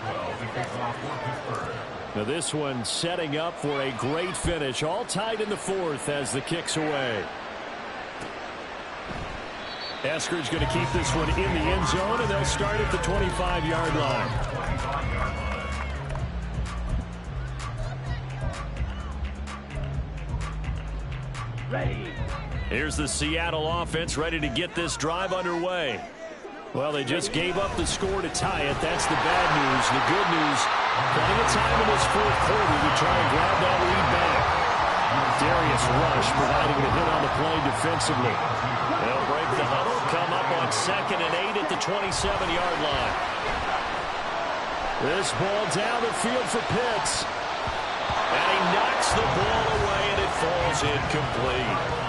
S2: Now this one setting up for a great finish. All tied in the 4th as the kick's away. Eskridge going to keep this one in the end zone, and they'll start at the 25-yard line.
S3: Ready.
S2: Here's the Seattle offense ready to get this drive underway. Well, they just gave up the score to tie it. That's the bad news. The good news, plenty of time in this 4th quarter to try and grab that lead back. Darius Rush providing the hit on the play defensively. They'll break the huddle, come up on 2nd and 8 at the 27-yard line. This ball down the field for Pitts. And he knocks the ball away, and it falls incomplete.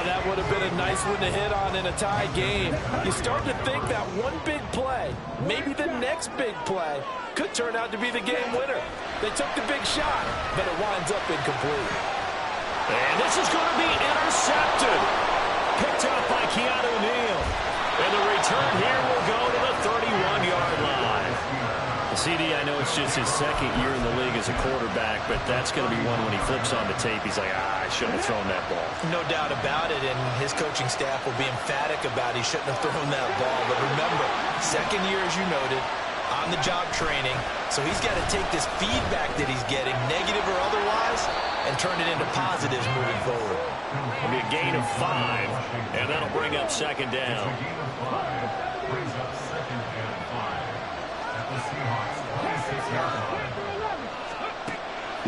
S4: That would have been a nice one to hit on in a tie game. You start to think that one big play, maybe the next big play, could turn out to be the game winner. They took the big shot, but it winds up incomplete.
S2: And this is going to be intercepted. Picked up by Keanu Neal. And the return here will go to the 31-yard line. CD, I know it's just his 2nd year in the league as a quarterback, but that's going to be one when he flips on the tape. He's like, I shouldn't have thrown that ball.
S4: No doubt about it, and his coaching staff will be emphatic about he shouldn't have thrown that ball. But remember, 2nd year, as you noted, on-the-job training, so he's got to take this feedback that he's getting, negative or otherwise, and turn it into positives moving forward.
S2: It'll be a gain of 5, and that'll bring up 2nd down.
S5: 6-yard line.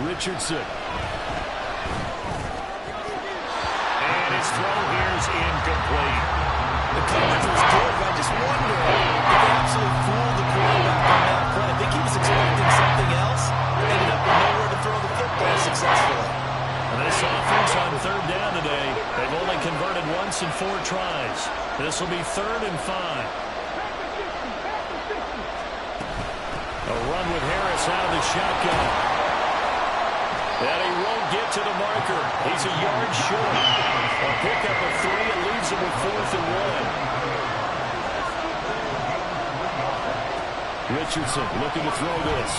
S2: Richardson. And his throw here is incomplete.
S4: The coverage was good, but I just wonder if they absolutely fooled the quarterback on that play. I think he was expecting something else and ended up with nowhere to throw the football successfully.
S2: And this offense on third down today, they've only converted once in 4 tries. This will be 3rd and 5. A run with Harris out of the shotgun. And he won't get to the marker. He's a yard short. A pickup of 3. It leaves him with 4th and 1. Richardson looking to throw this.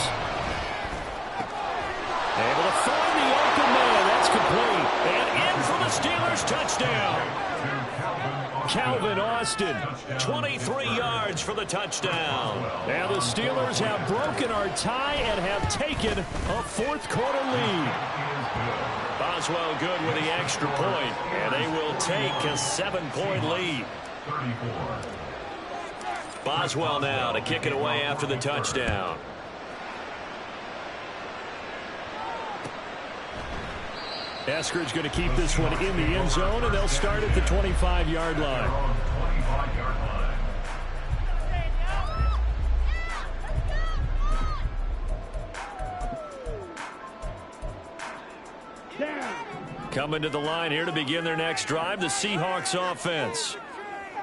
S2: Able to find the open man. That's complete. And in for the Steelers touchdown. Calvin Austin, 23 yards for the touchdown. And the Steelers have broken our tie and have taken a 4th quarter lead. Boswell good with the extra point, and they will take a 7-point lead. Boswell now to kick it away after the touchdown. Eskridge going to keep this one in the end zone, and they'll start at the 25-yard line. Coming to the line here to begin their next drive, the Seahawks offense.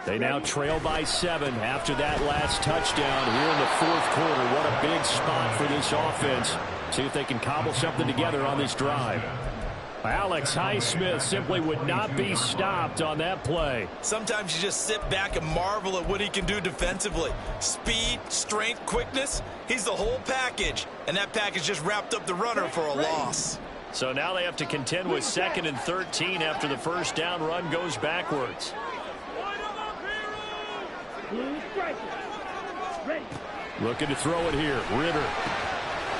S2: They now trail by 7 after that last touchdown here in the 4th quarter. What a big spot for this offense. See if they can cobble something together on this drive. Alex Highsmith simply would not be stopped on that play.
S4: Sometimes you just sit back and marvel at what he can do defensively. Speed, strength, quickness, he's the whole package. And that package just wrapped up the runner for a loss.
S2: So now they have to contend with 2nd and 13 after the first down run goes backwards. Looking to throw it here. Ritter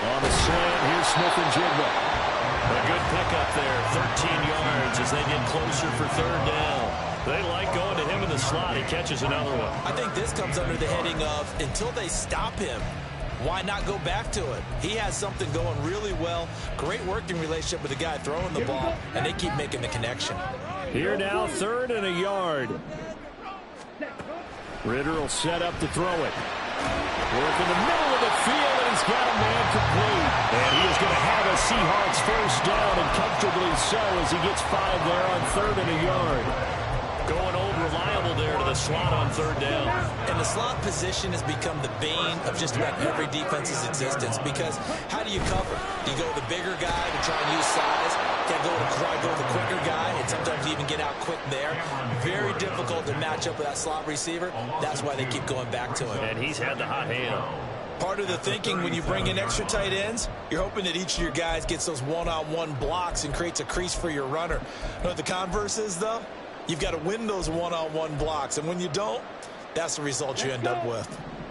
S2: on the slant. Here's Smith-Njigba. A good pickup there, 13 yards as they get closer for 3rd down. They like going to him in the slot. He catches another one.
S4: I think this comes under the heading of until they stop him, why not go back to it? He has something going really well. Great working relationship with the guy throwing the ball, and they keep making the connection.
S2: Here now, 3rd and a yard. Ritter will set up to throw it. Work in the middle of the field, and he's got a man complete. And he is going to have a Seahawks first down, and comfortably so as he gets 5 there on 3rd and a yard. Going old reliable there to the slot on 3rd down.
S4: And the slot position has become the bane of just about every defense's existence, because how do you cover? Do you go with the bigger guy to try and use size? Can't go with the quicker guy, and sometimes you even get out quick there. Very difficult to match up with that slot receiver. That's why they keep going back to him.
S2: And he's had the hot hand.
S4: Part of the thinking when you bring in extra tight ends, you're hoping that each of your guys gets those one-on-one blocks and creates a crease for your runner. You know what the converse is, though? You've got to win those one-on-one blocks, and when you don't, that's the result you end up with.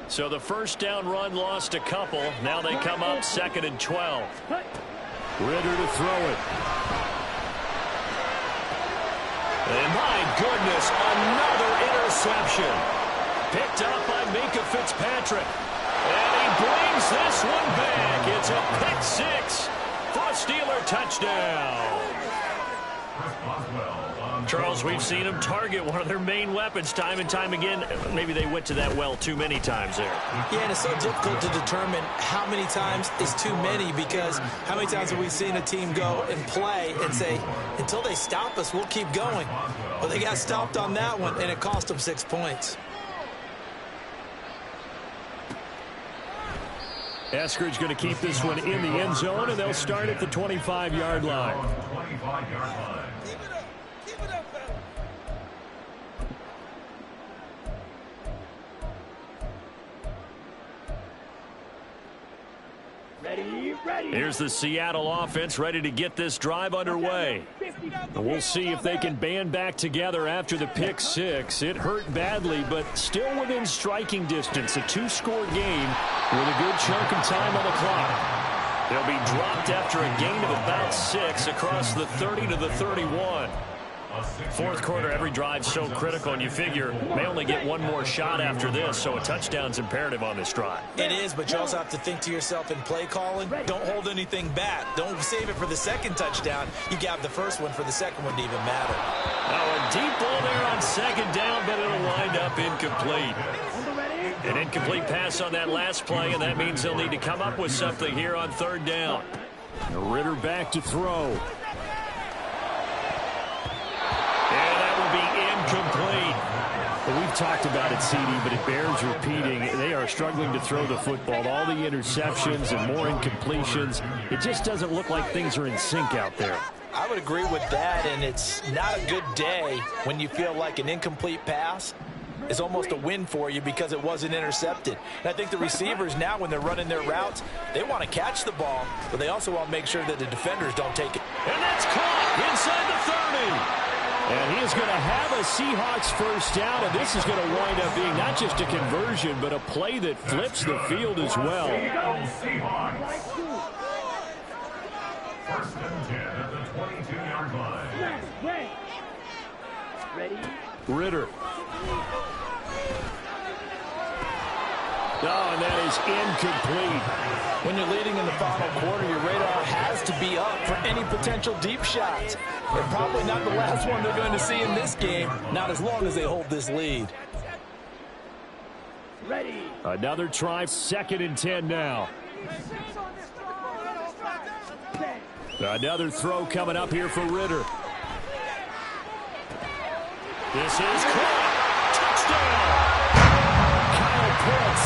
S2: So the first down run lost a couple. Now they come up 2nd and 12. Ritter to throw it. And my goodness, another interception. Picked up by Minkah Fitzpatrick. And he brings this one back. It's a pick 6 for a Steeler touchdown. Charles, we've seen them target one of their main weapons time and time again. Maybe they went to that well too many times there.
S4: Yeah, and it's so difficult to determine how many times is too many, because how many times have we seen a team go and play and say, until they stop us, we'll keep going. Well, they got stopped on that one, and it cost them 6 points.
S2: Eskridge going to keep this one in the end zone, and they'll start at the 25-yard line. Here's the Seattle offense ready to get this drive underway. And we'll see if they can band back together after the pick 6. It hurt badly, but still within striking distance. A 2-score game with a good chunk of time on the clock. They'll be dropped after a gain of about 6 across the 30 to the 31. Fourth quarter, every drive's so critical, and you figure may only get one more shot after this, so a touchdown's imperative on this drive.
S4: It is, but you also have to think to yourself in play calling, don't hold anything back. Don't save it for the second touchdown. You got the first one for the second one to even matter.
S2: Now a deep ball there on second down, but it'll wind up incomplete. An incomplete pass on that last play, and that means they'll need to come up with something here on third down.
S6: Ritter back to throw.
S2: Incomplete.
S6: Well, we've talked about it, CD, but it bears repeating. They are struggling to throw the football. All the interceptions and more incompletions. It just doesn't look like things are in sync out there.
S4: I would agree with that, and it's not a good day when you feel like an incomplete pass is almost a win for you because it wasn't intercepted. And I think the receivers now, when they're running their routes, they want to catch the ball, but they also want to make sure that the defenders don't take it.
S2: And that's caught inside the 30.
S6: And he is going to have a Seahawks first down, and this is going to wind up being not just a conversion, but a play that flips the field as well.
S5: Seahawks. First and 10 at the 22-yard line.
S3: Ready?
S6: Ritter. Oh, and that is incomplete.
S4: When you're leading in the final quarter, your radar has to be up for any potential deep shots. And probably not the last one they're going to see in this game, not as long as they hold this lead.
S3: Ready?
S6: Another try, 2nd and 10 now. Another throw coming up here for Ritter.
S2: This is caught. Touchdown.
S6: Kyle Pitts.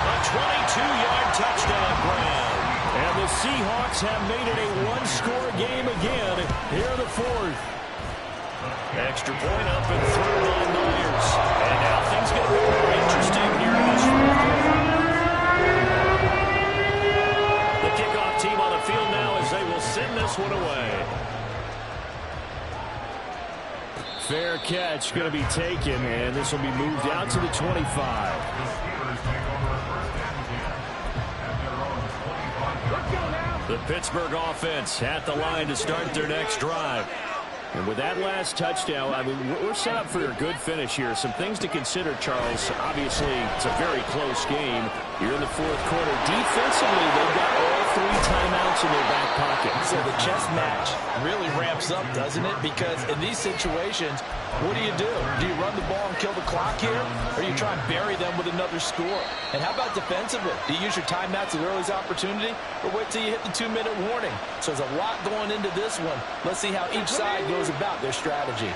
S2: A 22-yard touchdown grab.
S6: And the Seahawks have made it a one-score game again here in the fourth.
S2: Extra point up and through by Myers. And now things get a bit more interesting here in this fourth quarter. The kickoff team on the field now as they will send this one away.
S6: Fair catch going to be taken, and this will be moved out to the 25.
S2: The Pittsburgh offense at the line to start their next drive.
S6: And with that last touchdown, I mean, we're set up for a good finish here. Some things to consider, Charles. Obviously, it's a very close game. You're in the fourth quarter. Defensively, they've got all 3 timeouts in their back pocket.
S4: So the chess match really ramps up, doesn't it? Because in these situations, what do? Do you run the ball and kill the clock here? Or do you try and bury them with another score? And how about defensively? Do you use your timeouts at earliest opportunity? Or wait till you hit the 2-minute warning? So there's a lot going into this one. Let's see how each side goes about their strategy.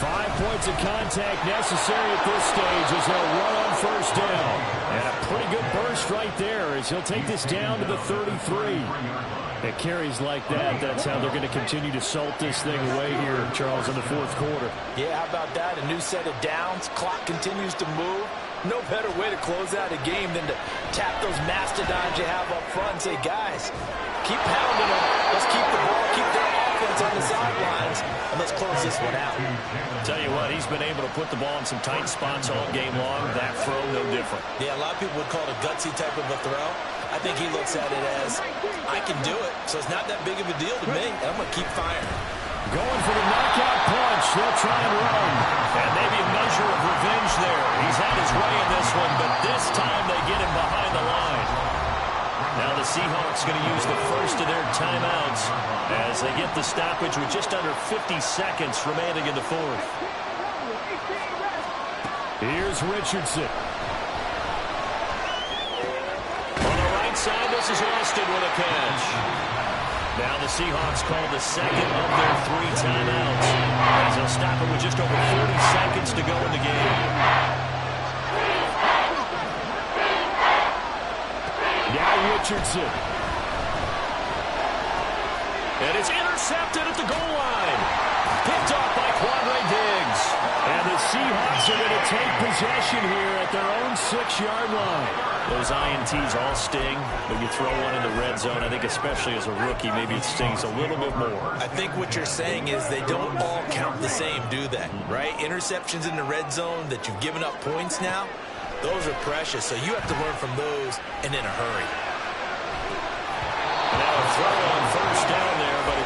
S6: 5 points of contact necessary at this stage as they'll run on first down. And a pretty good burst right there as he'll take this down to the 33. It carries like that. That's how they're going to continue to salt this thing away here, Charles, in the fourth quarter.
S4: Yeah, how about that? A new set of downs. Clock continues to move. No better way to close out a game than to tap those mastodons you have up front and say, guys, keep pounding them. Let's keep the ball, keep their offense on the sidelines, and let's close this one out.
S2: Tell you what, he's been able to put the ball in some tight spots all game long. That throw, no different.
S4: Yeah, a lot of people would call it a gutsy type of a throw. I think he looks at it as, I can do it, so it's not that big of a deal to me, and I'm going to keep firing.
S6: Going for the knockout punch. They'll try and run.
S2: And maybe a measure of revenge there. He's had his way in this one, but this time they get him behind the line. Now the Seahawks going to use the first of their timeouts as they get the stoppage with just under 50 seconds remaining in the fourth.
S6: Here's Richardson.
S2: On the right side, this is Austin with a catch. Now the Seahawks call the second of their 3 timeouts as they'll stop it with just over 30 seconds to go in the game.
S6: Now Richardson.
S2: And it's intercepted at the goal line. Picked off by Quandre Diggs.
S6: And the Seahawks are going to take possession here at their own 6-yard line.
S2: Those INTs all sting, but you throw one in the red zone, I think especially as a rookie, maybe it stings a little bit more.
S4: I think what you're saying is they don't all count the same, do they? Right? Interceptions in the red zone that you've given up points now, those are precious, so you have to learn from those and in a hurry.
S2: Now a throw on first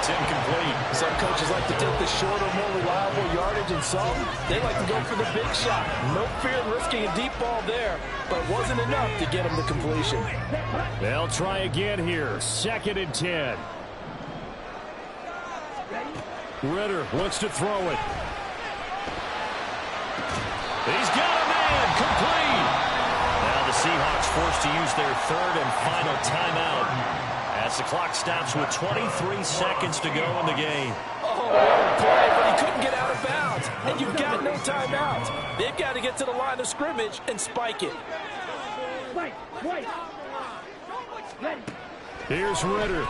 S2: It's incomplete.
S4: Some coaches like to take the shorter, more reliable yardage, and some, they like to go for the big shot. No fear in risking a deep ball there, but wasn't enough to get him the completion.
S6: They'll try again here. 2nd and 10. Ritter looks to throw it. He's got a man. Complete.
S2: Now the Seahawks forced to use their 3rd and final timeout as the clock stops with 23 seconds to go in the game.
S4: Oh, what a play, but he couldn't get out of bounds. And you've got no timeouts. They've got to get to the line of scrimmage and spike it.
S6: Here's Ritter.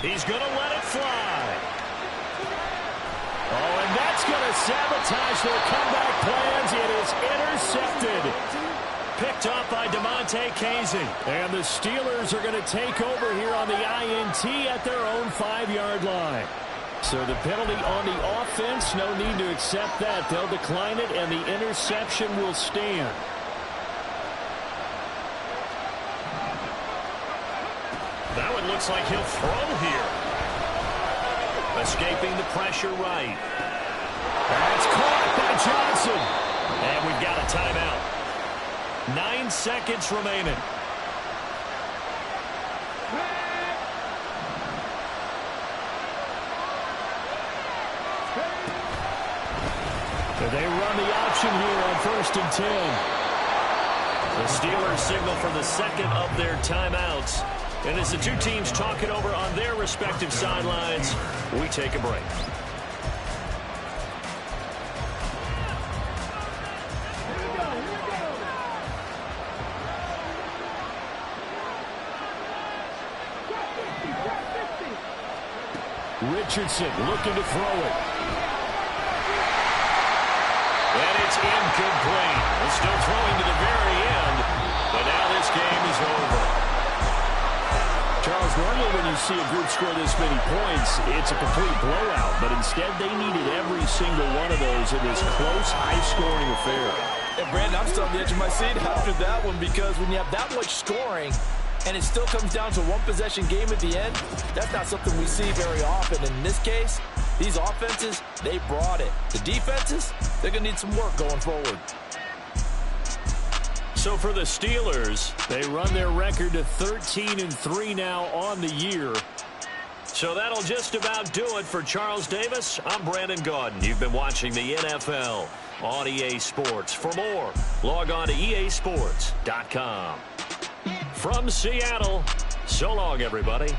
S2: He's going to let it fly.
S6: Oh, and that's going to sabotage their comeback plans. It is intercepted.
S2: Picked up by DeMonte Casey.
S6: And the Steelers are going to take over here on the INT at their own 5-yard line. So the penalty on the offense, no need to accept that. They'll decline it, and the interception will stand.
S2: Now it looks like he'll throw here. Escaping the pressure right.
S6: That's caught by Johnson.
S2: And we've got a timeout. 9 seconds remaining.
S6: They run the option here on 1st and 10.
S2: The Steelers signal for the 2nd of their timeouts. And as the two teams talk it over on their respective sidelines, we take a break.
S6: Richardson looking to throw it.
S2: And it's incomplete. They're still throwing to the very end, but now this game is over.
S6: Charles, normally when you see a group score this many points, it's a complete blowout. But instead, they needed every single one of those in this close, high-scoring affair.
S4: And, Brandon, I'm still on the edge of my seat after that one because when you have that much scoring and it still comes down to one-possession game at the end, that's not something we see very often. And in this case, these offenses, they brought it. The defenses, they're going to need some work going forward.
S2: So for the Steelers,
S6: they run their record to 13-3 now on the year.
S2: So that'll just about do it for Charles Davis. I'm Brandon Gaudin. You've been watching the NFL on EA Sports. For more, log on to easports.com. From Seattle, so long, everybody.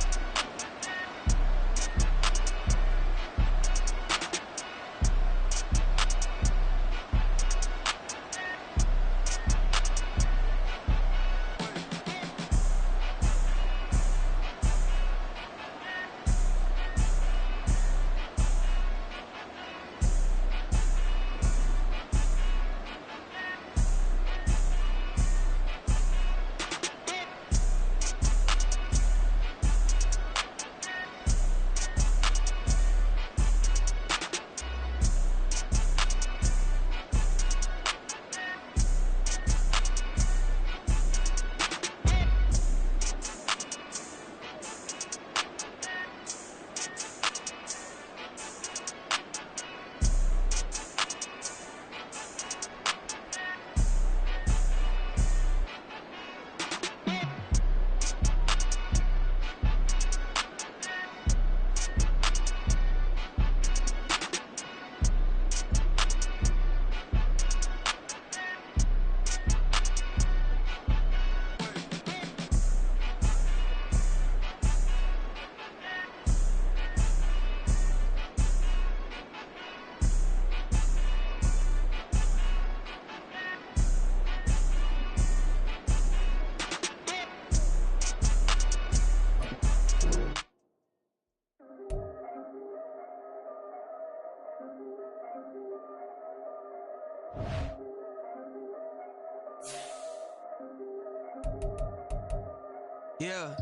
S1: Yeah.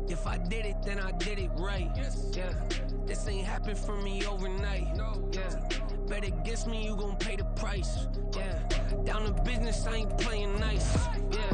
S1: If I did it, then I did it right. Yeah. This ain't happened for me overnight. Yeah. Bet against me, you gon' pay the price. Yeah. Down to business, I ain't playing nice. Yeah.